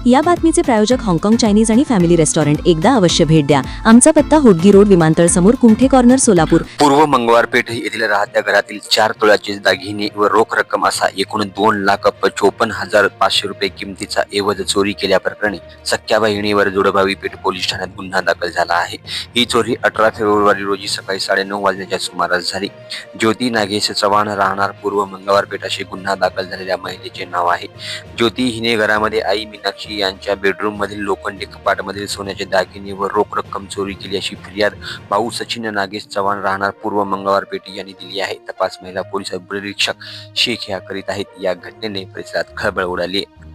या बातमीचे प्रायोजक हाँगकाँग चायनीज आणि फॅमिली रेस्टॉरंट. एकदा अवश्य भेट द्या. आमचा पत्ता होटगी रोड, विमानतळ समोर, कुमठे कॉर्नर, सोलापूर. पूर्व मंगळवार पेठ येथील राहत्या घरातील 4 तोळ्याचे दागिने व रोख रक्कम असा एकूण 2,54,500 रुपये किमतीचा ऐवज चोरी केल्याप्रकरणी सख्या बहिणीवर जोडभावी पेठ पोलीस ठाण्यात गुन्हा दाखल झाला आहे. ही चोरी 18 फेब्रुवारी रोजी सकाळी 9:30 वाजण्याच्या सुमारास झाली. ज्योती नागेश चव्हाण, राहणार पूर्व मंगळवार पेठ असे गुन्हा दाखल झालेल्या महिलेचे नाव आहे. ज्योती हिने घरामध्ये आई मीनाक्षी यांच्या बेडरूम मधील लोखंडी कपाटमधील सोन्याचे दागिने व रोख रक्कम चोरी केली अशी फिर्याद भाऊ सचिन नागेश चव्हाण, राहणार पूर्व मंगळवार पेठ यांनी दिली आहे. तपास महिला पोलीस उपनिरीक्षक शेख ह्या करीत आहेत. या घटनेने परिसरात खळबळ उडाली आहे.